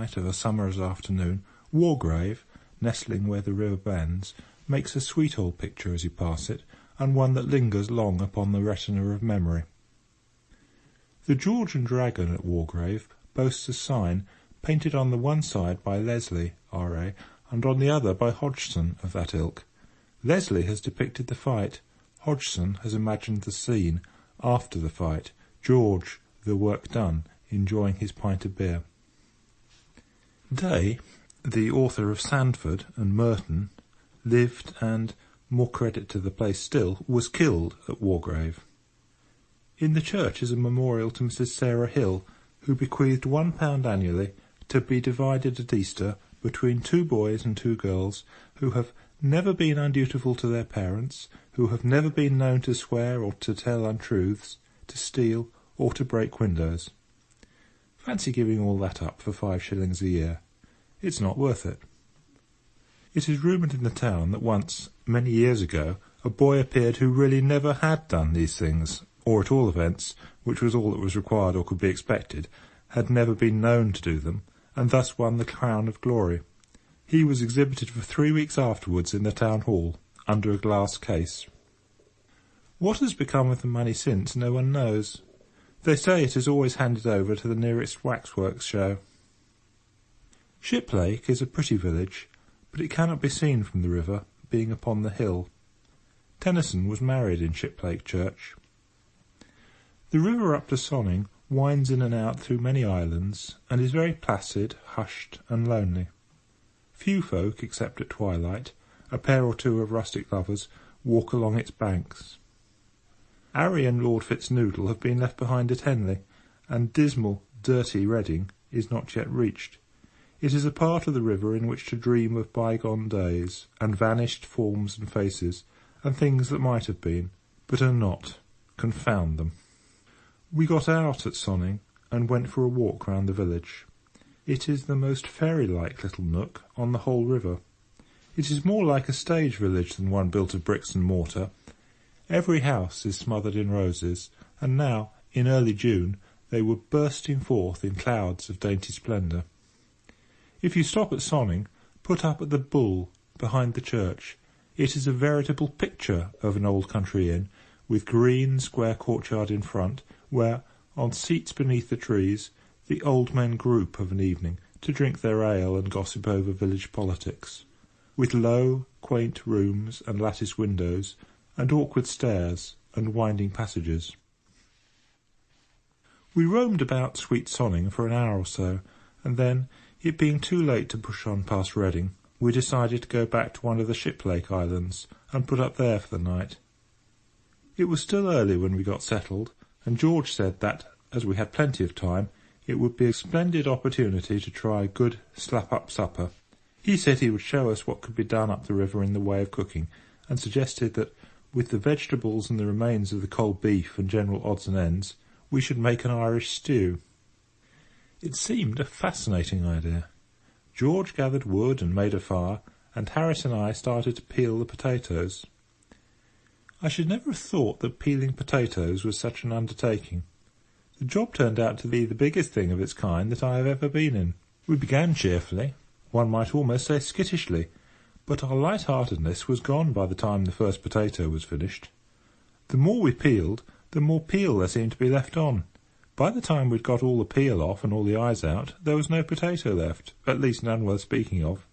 light of a summer's afternoon, Wargrave, nestling where the river bends, makes a sweet old picture as you pass it, and one that lingers long upon the retina of memory. The George and Dragon at Wargrave boasts a sign painted on the one side by Leslie, R.A., and on the other by Hodgson of that ilk. Leslie has depicted the fight, Hodgson has imagined the scene after the fight, George, the work done, enjoying his pint of beer. Day, the author of Sandford and Merton, lived and, more credit to the place still, was killed at Wargrave. In the church is a memorial to Mrs. Sarah Hill, who bequeathed £1 annually to be divided at Easter between 2 boys and 2 girls who have never been undutiful to their parents, who have never been known to swear or to tell untruths, to steal or to break windows. Fancy giving all that up for 5 shillings a year. It's not worth it. It is rumoured in the town that once, many years ago, a boy appeared who really never had done these things, or at all events, which was all that was required or could be expected, had never been known to do them, and thus won the crown of glory. He was exhibited for 3 weeks afterwards in the town hall, under a glass case. What has become of the money since, no one knows. They say it is always handed over to the nearest waxworks show. Shiplake is a pretty village, but it cannot be seen from the river, being upon the hill. Tennyson was married in Shiplake Church. The river up to Sonning winds in and out through many islands, and is very placid, hushed, and lonely. Few folk, except at twilight, a pair or 2 of rustic lovers, walk along its banks. Harry and Lord Fitznoodle have been left behind at Henley, and dismal, dirty Reading is not yet reached. It is a part of the river in which to dream of bygone days, and vanished forms and faces, and things that might have been, but are not. Confound them. We got out at Sonning, and went for a walk round the village. It is the most fairy-like little nook on the whole river. It is more like a stage village than one built of bricks and mortar. Every house is smothered in roses, and now, in early June, they were bursting forth in clouds of dainty splendour. If you stop at Sonning, put up at the Bull, behind the church. It is a veritable picture of an old country inn, with green, square courtyard in front, where, on seats beneath the trees, the old men group of an evening to drink their ale and gossip over village politics, with low, quaint rooms and lattice windows, and awkward stairs and winding passages. We roamed about Sweet Sonning for an hour or so, and then, it being too late to push on past Reading, we decided to go back to one of the Shiplake Islands and put up there for the night. It was still early when we got settled, and George said that, as we had plenty of time, it would be a splendid opportunity to try a good slap-up supper. He said he would show us what could be done up the river in the way of cooking, and suggested that, with the vegetables and the remains of the cold beef and general odds and ends, we should make an Irish stew. It seemed a fascinating idea. George gathered wood and made a fire, and Harris and I started to peel the potatoes. I should never have thought that peeling potatoes was such an undertaking. The job turned out to be the biggest thing of its kind that I have ever been in. We began cheerfully, one might almost say skittishly, but our light-heartedness was gone by the time the first potato was finished. The more we peeled, the more peel there seemed to be left on. By the time we'd got all the peel off and all the eyes out, there was no potato left, at least none worth speaking of.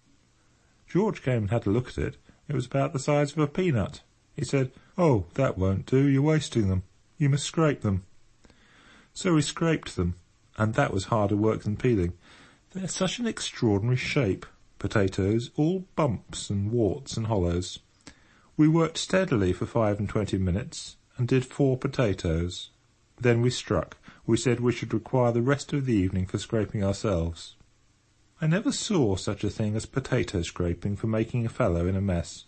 George came and had a look at it. It was about the size of a peanut. He said, "Oh, that won't do, you're wasting them. You must scrape them." So we scraped them, and that was harder work than peeling. They're such an extraordinary shape, potatoes, all bumps and warts and hollows. We worked steadily for 25 minutes, and did 4 potatoes. Then we struck. We said we should require the rest of the evening for scraping ourselves. I never saw such a thing as potato scraping for making a fellow in a mess.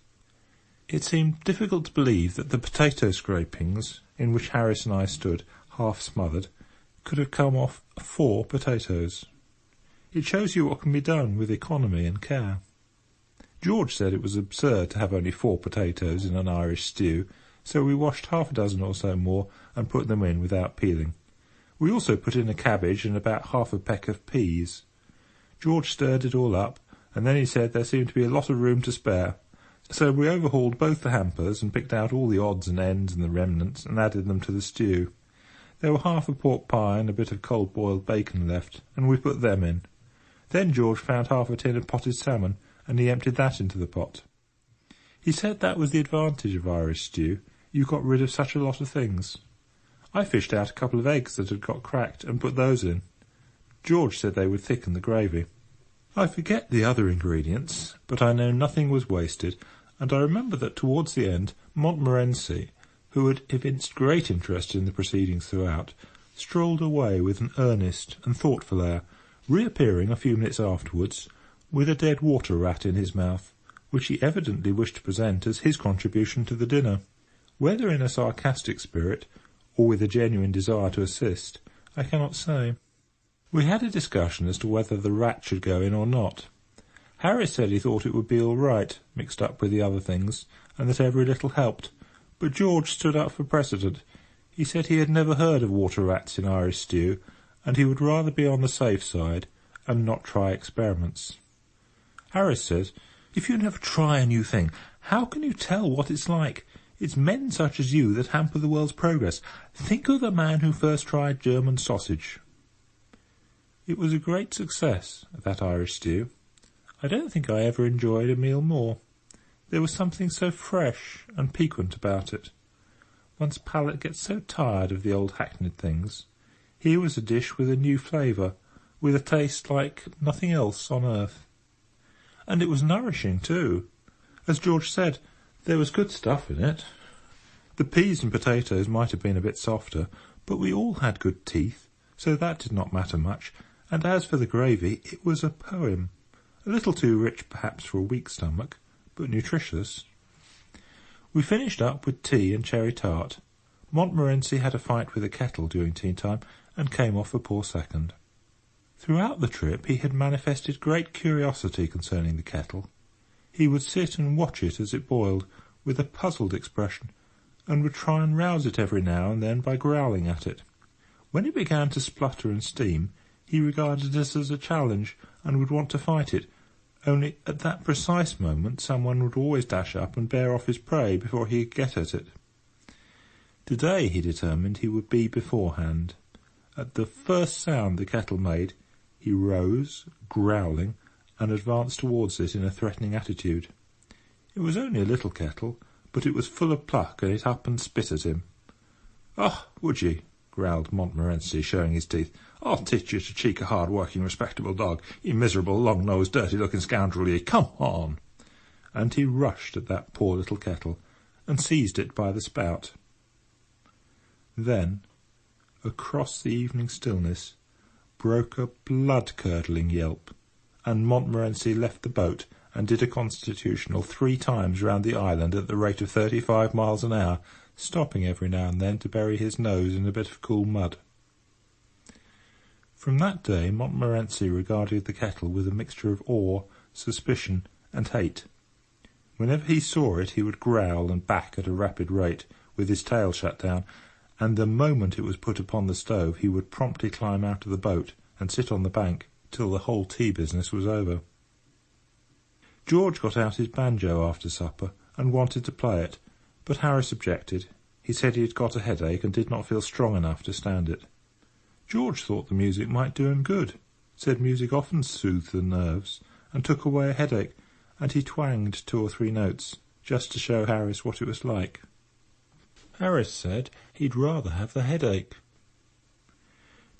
It seemed difficult to believe that the potato scrapings, in which Harris and I stood, half smothered, could have come off 4 potatoes. It shows you what can be done with economy and care. George said it was absurd to have only 4 potatoes in an Irish stew, so we washed half a dozen or so more and put them in without peeling. We also put in a cabbage and about half a peck of peas. George stirred it all up, and then he said there seemed to be a lot of room to spare. So we overhauled both the hampers and picked out all the odds and ends and the remnants and added them to the stew. There were half a pork pie and a bit of cold-boiled bacon left, and we put them in. Then George found half a tin of potted salmon, and he emptied that into the pot. He said that was the advantage of Irish stew. You got rid of such a lot of things. I fished out a couple of eggs that had got cracked and put those in. George said they would thicken the gravy. I forget the other ingredients, but I know nothing was wasted, and I remember that towards the end Montmorency, who had evinced great interest in the proceedings throughout, strolled away with an earnest and thoughtful air, reappearing a few minutes afterwards with a dead water rat in his mouth, which he evidently wished to present as his contribution to the dinner. Whether in a sarcastic spirit, or with a genuine desire to assist, I cannot say. We had a discussion as to whether the rat should go in or not. Harris said he thought it would be all right, mixed up with the other things, and that every little helped. But George stood up for precedent. He said he had never heard of water rats in Irish stew, and he would rather be on the safe side and not try experiments. Harris says, "If you never try a new thing, how can you tell what it's like? It's men such as you that hamper the world's progress. Think of the man who first tried German sausage." It was a great success, that Irish stew. I don't think I ever enjoyed a meal more. There was something so fresh and piquant about it. One's palate gets so tired of the old hackneyed things. Here was a dish with a new flavour, with a taste like nothing else on earth. And it was nourishing, too. As George said, there was good stuff in it. The peas and potatoes might have been a bit softer, but we all had good teeth, so that did not matter much, and as for the gravy, it was a poem. A little too rich, perhaps, for a weak stomach, but nutritious. We finished up with tea and cherry tart. Montmorency had a fight with a kettle during tea time, and came off a poor second. Throughout the trip he had manifested great curiosity concerning the kettle. He would sit and watch it as it boiled, with a puzzled expression, and would try and rouse it every now and then by growling at it. When it began to splutter and steam, he regarded it as a challenge, and would want to fight it, only at that precise moment someone would always dash up and bear off his prey before he could get at it. Today, he determined, he would be beforehand. At the first sound the kettle made, he rose, growling, and advanced towards it in a threatening attitude. It was only a little kettle, but it was full of pluck, and it up and spit at him. "Oh, would ye?" growled Montmorency, showing his teeth. "I'll teach you to cheek a hard-working, respectable dog, you miserable, long-nosed, dirty-looking scoundrel, ye! Come on!" And he rushed at that poor little kettle, and seized it by the spout. Then, across the evening stillness, broke a blood-curdling yelp, and Montmorency left the boat and did a constitutional 3 times round the island at the rate of 35 miles an hour, stopping every now and then to bury his nose in a bit of cool mud. From that day Montmorency regarded the kettle with a mixture of awe, suspicion, and hate. Whenever he saw it he would growl and back at a rapid rate, with his tail shut down, and the moment it was put upon the stove he would promptly climb out of the boat and sit on the bank till the whole tea business was over. George got out his banjo after supper and wanted to play it, but Harris objected. He said he had got a headache and did not feel strong enough to stand it. George thought the music might do him good, said music often soothed the nerves, and took away a headache, and he twanged 2 or 3 notes, just to show Harris what it was like. Harris said he'd rather have the headache.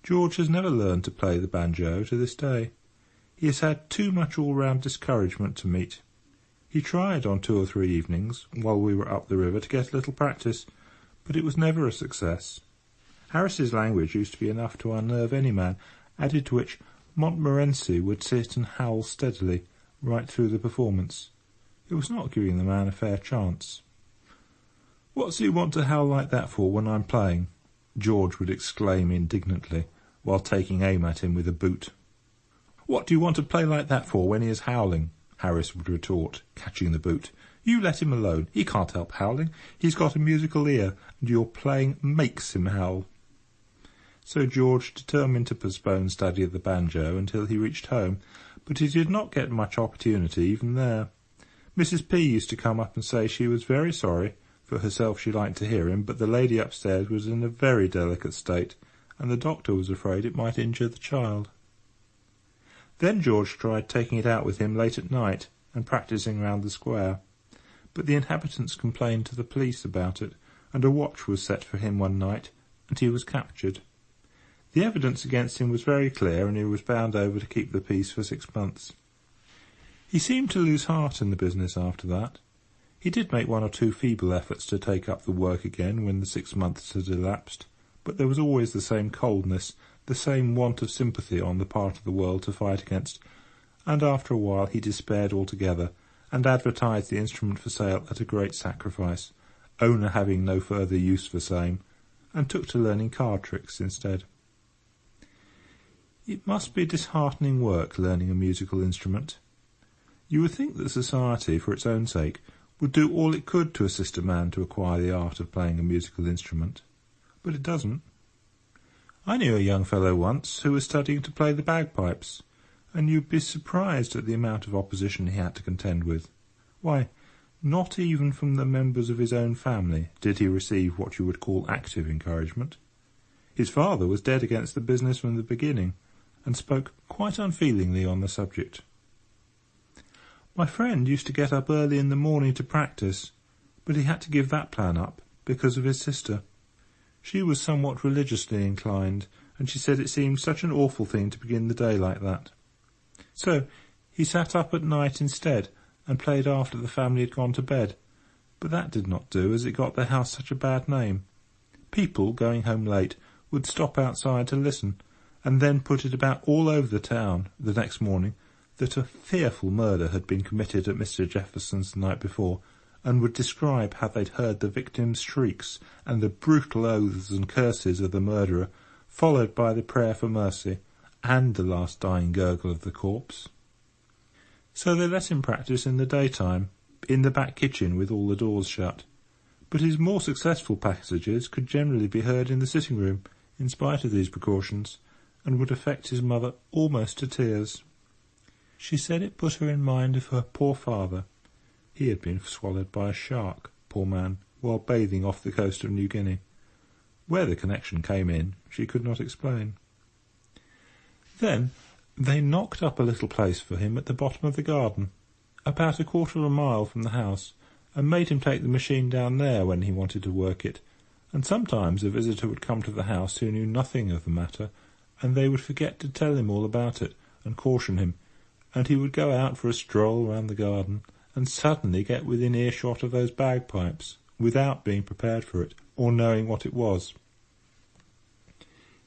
George has never learned to play the banjo to this day. He has had too much all-round discouragement to meet. He tried on 2 or 3 evenings, while we were up the river, to get a little practice, but it was never a success. Harris's language used to be enough to unnerve any man, added to which Montmorency would sit and howl steadily right through the performance. It was not giving the man a fair chance. "What's he want to howl like that for when I'm playing?" George would exclaim indignantly, while taking aim at him with a boot. "What do you want to play like that for when he is howling?" Harris would retort, catching the boot. "You let him alone. He can't help howling. He's got a musical ear, and your playing makes him howl." So George determined to postpone study of the banjo until he reached home, but he did not get much opportunity even there. Mrs. P. used to come up and say she was very sorry. For herself she liked to hear him, but the lady upstairs was in a very delicate state, and the doctor was afraid it might injure the child. Then George tried taking it out with him late at night and practising round the square, but the inhabitants complained to the police about it, and a watch was set for him one night, and he was captured. The evidence against him was very clear, and he was bound over to keep the peace for 6 months. He seemed to lose heart in the business after that. He did make 1 or 2 feeble efforts to take up the work again when the 6 months had elapsed, but there was always the same coldness, the same want of sympathy on the part of the world to fight against, and after a while he despaired altogether, and advertised the instrument for sale at a great sacrifice, owner having no further use for same, and took to learning card tricks instead. It must be disheartening work, learning a musical instrument. You would think that society, for its own sake, would do all it could to assist a man to acquire the art of playing a musical instrument, but it doesn't. I knew a young fellow once who was studying to play the bagpipes, and you'd be surprised at the amount of opposition he had to contend with. Why, not even from the members of his own family did he receive what you would call active encouragement. His father was dead against the business from the beginning, and spoke quite unfeelingly on the subject. My friend used to get up early in the morning to practice, but he had to give that plan up because of his sister. She was somewhat religiously inclined, and she said it seemed such an awful thing to begin the day like that. So he sat up at night instead, and played after the family had gone to bed, but that did not do, as it got their house such a bad name. People, going home late, would stop outside to listen, and then put it about all over the town the next morning that a fearful murder had been committed at Mr. Jefferson's the night before, and would describe how they'd heard the victim's shrieks and the brutal oaths and curses of the murderer, followed by the prayer for mercy, and the last dying gurgle of the corpse. So they let him practice in the daytime, in the back kitchen with all the doors shut, but his more successful passages could generally be heard in the sitting-room, in spite of these precautions, and would affect his mother almost to tears. She said it put her in mind of her poor father. He had been swallowed by a shark, poor man, while bathing off the coast of New Guinea. Where the connection came in, she could not explain. Then they knocked up a little place for him at the bottom of the garden, about 1/4 of a mile from the house, and made him take the machine down there when he wanted to work it, and sometimes a visitor would come to the house who knew nothing of the matter, and they would forget to tell him all about it and caution him, and he would go out for a stroll round the garden, and suddenly get within earshot of those bagpipes, without being prepared for it, or knowing what it was.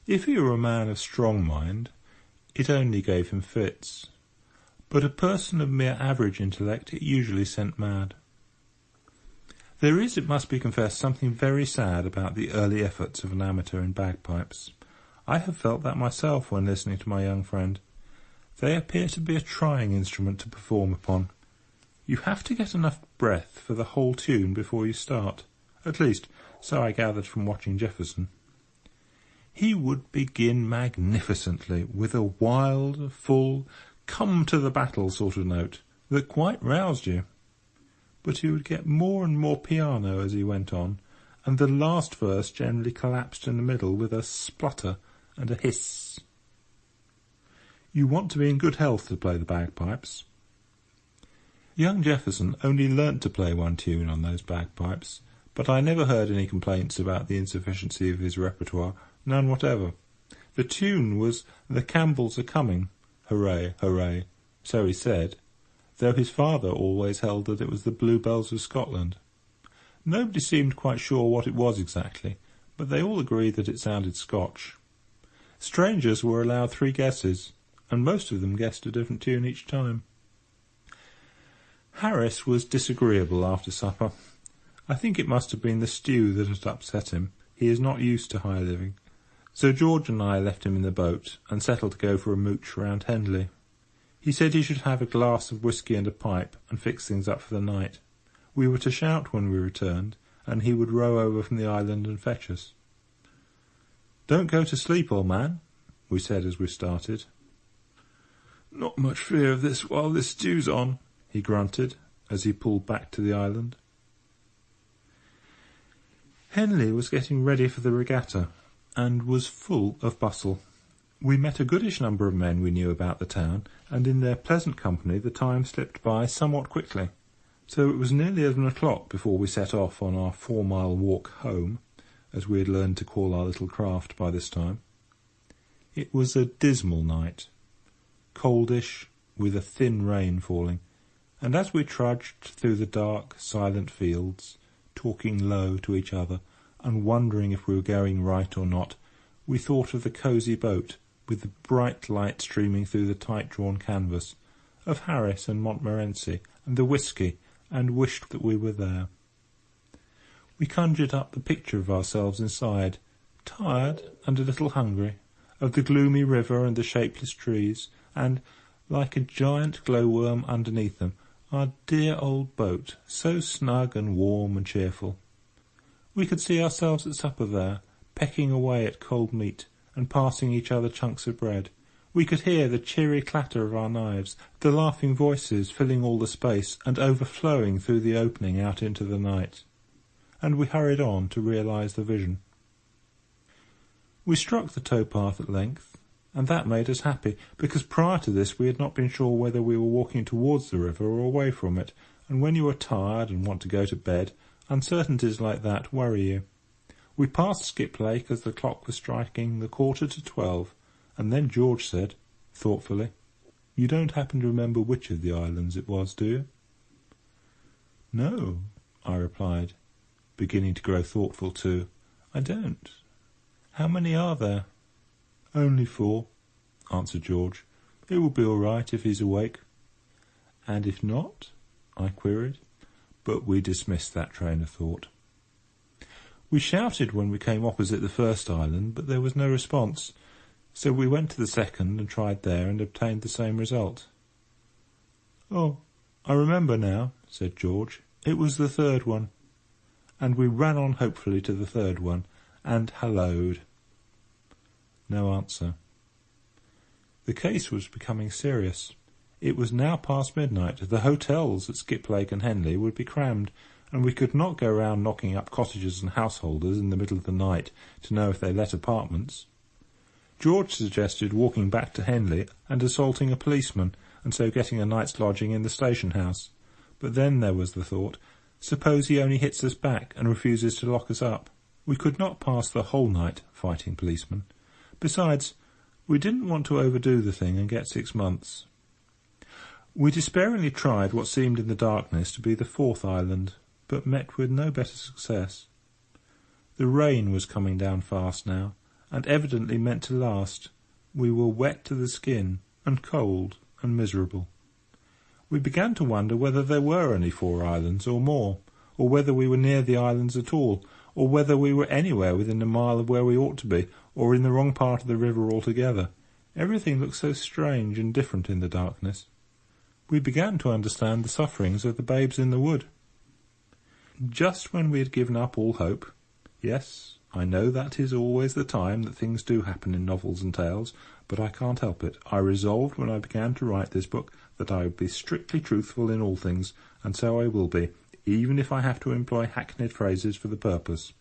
If he were a man of strong mind, it only gave him fits, but a person of mere average intellect it usually sent mad. There is, it must be confessed, something very sad about the early efforts of an amateur in bagpipes. I have felt that myself when listening to my young friend. They appear to be a trying instrument to perform upon. You have to get enough breath for the whole tune before you start. At least, so I gathered from watching Jefferson. He would begin magnificently with a wild, full, come-to-the-battle sort of note that quite roused you. But he would get more and more piano as he went on, and the last verse generally collapsed in the middle with a splutter and a hiss. You want to be in good health to play the bagpipes. Young Jefferson only learnt to play one tune on those bagpipes, but I never heard any complaints about the insufficiency of his repertoire, none whatever. The tune was "The Campbells Are Coming," hooray, hooray, so he said, though his father always held that it was the Bluebells of Scotland. Nobody seemed quite sure what it was exactly, but they all agreed that it sounded Scotch. Strangers were allowed 3 guesses, and most of them guessed a different tune each time. Harris was disagreeable after supper. I think it must have been the stew that had upset him. He is not used to high living. So George and I left him in the boat, and settled to go for a mooch round Henley. He said he should have a glass of whisky and a pipe, and fix things up for the night. We were to shout when we returned, and he would row over from the island and fetch us. "Don't go to sleep, old man," we said as we started. "Not much fear of this while this stew's on," he grunted, as he pulled back to the island. Henley was getting ready for the regatta, and was full of bustle. We met a goodish number of men we knew about the town, and in their pleasant company the time slipped by somewhat quickly. So it was nearly 11 o'clock before we set off on our 4-mile walk home, as we had learned to call our little craft by this time. It was a dismal night, coldish, with a thin rain falling, and as we trudged through the dark, silent fields, talking low to each other, and wondering if we were going right or not, we thought of the cosy boat, with the bright light streaming through the tight-drawn canvas, of Harris and Montmorency, and the whisky, and wished that we were there. We conjured up the picture of ourselves inside, tired and a little hungry, of the gloomy river and the shapeless trees, and, like a giant glowworm underneath them, our dear old boat, so snug and warm and cheerful. We could see ourselves at supper there, pecking away at cold meat, and passing each other chunks of bread. We could hear the cheery clatter of our knives, the laughing voices filling all the space and overflowing through the opening out into the night. And we hurried on to realise the vision. We struck the towpath at length, and that made us happy, because prior to this we had not been sure whether we were walking towards the river or away from it, and when you are tired and want to go to bed, uncertainties like that worry you. We passed Skip Lake as the clock was striking the 11:45, and then George said, thoughtfully, "You don't happen to remember which of the islands it was, do you?" "No," I replied, beginning to grow thoughtful too. "I don't. How many are there?" "Only 4," answered George. "It will be all right if he's awake." "And if not?" I queried, but we dismissed that train of thought. We shouted when we came opposite the first island, but there was no response, so we went to the second and tried there and obtained the same result. "Oh, I remember now," said George. "It was the third one." And we ran on hopefully to the third one, and hallooed. No answer. The case was becoming serious. It was now past midnight. The hotels at Skip Lake and Henley would be crammed, and we could not go round knocking up cottagers and householders in the middle of the night to know if they let apartments. George suggested walking back to Henley and assaulting a policeman, and so getting a night's lodging in the station house. But then there was the thought, suppose he only hits us back and refuses to lock us up? We could not pass the whole night fighting policemen. Besides, we didn't want to overdo the thing and get 6 months. We despairingly tried what seemed in the darkness to be the 4th island, but met with no better success. The rain was coming down fast now, and evidently meant to last. We were wet to the skin, and cold, and miserable. We began to wonder whether there were only 4 islands, or more, or whether we were near the islands at all, or whether we were anywhere within a mile of where we ought to be, or in the wrong part of the river altogether. Everything looked so strange and different in the darkness. We began to understand the sufferings of the babes in the wood. Just when we had given up all hope, yes, I know that is always the time that things do happen in novels and tales, but I can't help it. I resolved when I began to write this book that I would be strictly truthful in all things, and so I will be, even if I have to employ hackneyed phrases for the purpose.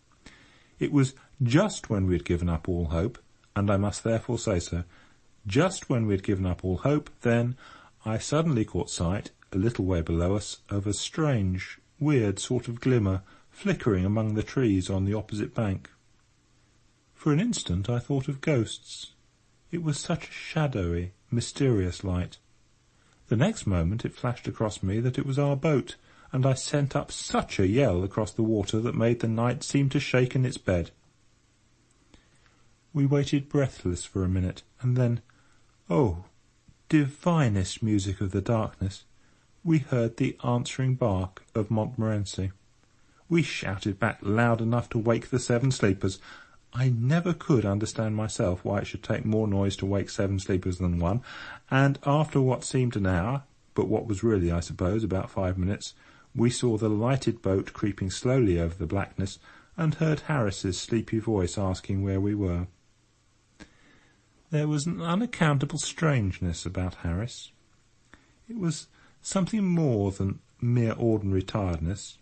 It was just when we had given up all hope, and I must therefore say so, just when we had given up all hope, then I suddenly caught sight, a little way below us, of a strange, weird sort of glimmer flickering among the trees on the opposite bank. For an instant I thought of ghosts. It was such a shadowy, mysterious light. The next moment it flashed across me that it was our boat, and I sent up such a yell across the water that made the night seem to shake in its bed. We waited breathless for a minute, and then, oh, divinest music of the darkness, we heard the answering bark of Montmorency. We shouted back loud enough to wake the 7 sleepers. I never could understand myself why it should take more noise to wake 7 sleepers than 1, and after what seemed an hour, but what was really, I suppose, about 5 minutes, we saw the lighted boat creeping slowly over the blackness, and heard Harris's sleepy voice asking where we were. There was an unaccountable strangeness about Harris. It was something more than mere ordinary tiredness.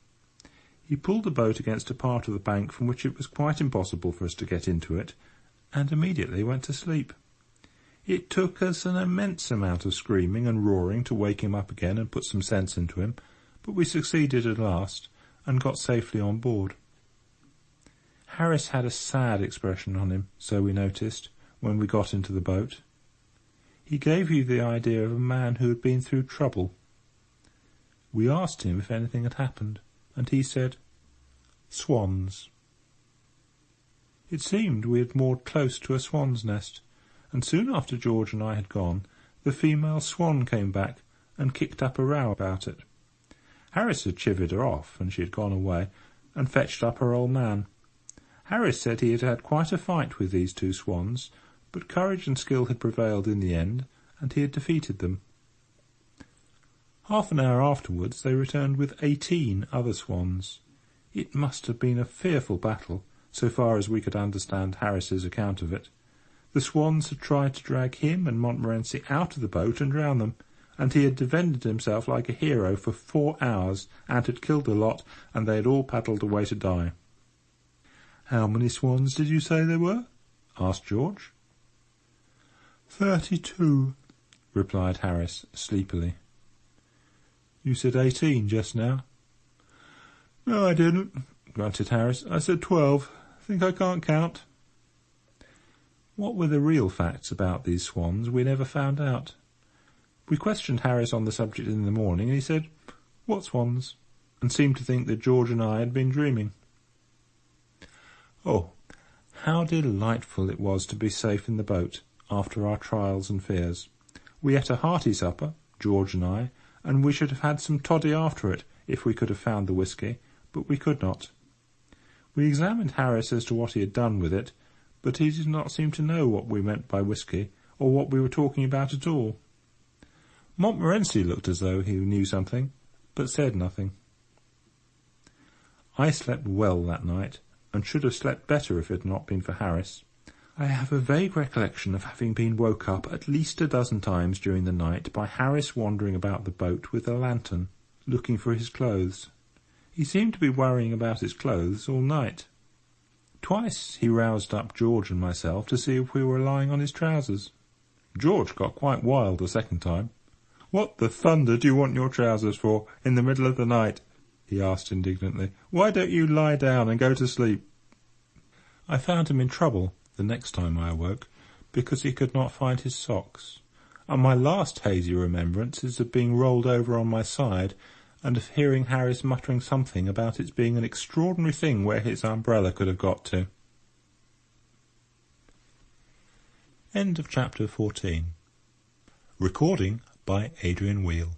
He pulled the boat against a part of the bank from which it was quite impossible for us to get into it, and immediately went to sleep. It took us an immense amount of screaming and roaring to wake him up again and put some sense into him, but we succeeded at last, and got safely on board. Harris had a sad expression on him, so we noticed, when we got into the boat. He gave you the idea of a man who had been through trouble. We asked him if anything had happened, and he said, "Swans." It seemed we had moored close to a swan's nest, and soon after George and I had gone, the female swan came back and kicked up a row about it. Harris had chivied her off, and she had gone away, and fetched up her old man. Harris said he had had quite a fight with these two swans, but courage and skill had prevailed in the end, and he had defeated them. Half an hour afterwards they returned with 18 other swans. It must have been a fearful battle, so far as we could understand Harris's account of it. The swans had tried to drag him and Montmorency out of the boat and drown them, and he had defended himself like a hero for 4 hours, and had killed a lot, and they had all paddled away to die. "How many swans did you say there were?" asked George. 32, replied Harris sleepily. "You said 18 just now." "No, I didn't," grunted Harris. "I said 12. Think I can't count." What were the real facts about these swans we never found out. We questioned Harris on the subject in the morning, and he said, "What swans?" and seemed to think that George and I had been dreaming. Oh, how delightful it was to be safe in the boat, after our trials and fears. We ate a hearty supper, George and I, and we should have had some toddy after it if we could have found the whisky, but we could not. We examined Harris as to what he had done with it, but he did not seem to know what we meant by whisky, or what we were talking about at all. Montmorency looked as though he knew something, but said nothing. I slept well that night, and should have slept better if it had not been for Harris. I have a vague recollection of having been woke up at least a dozen times during the night by Harris wandering about the boat with a lantern, looking for his clothes. He seemed to be worrying about his clothes all night. Twice he roused up George and myself to see if we were lying on his trousers. George got quite wild the second time. "What the thunder do you want your trousers for, in the middle of the night?" he asked indignantly. "Why don't you lie down and go to sleep?" I found him in trouble the next time I awoke, because he could not find his socks, and my last hazy remembrance is of being rolled over on my side, and of hearing Harris muttering something about its being an extraordinary thing where his umbrella could have got to. End of chapter 14. Recording by Adrian Wheel.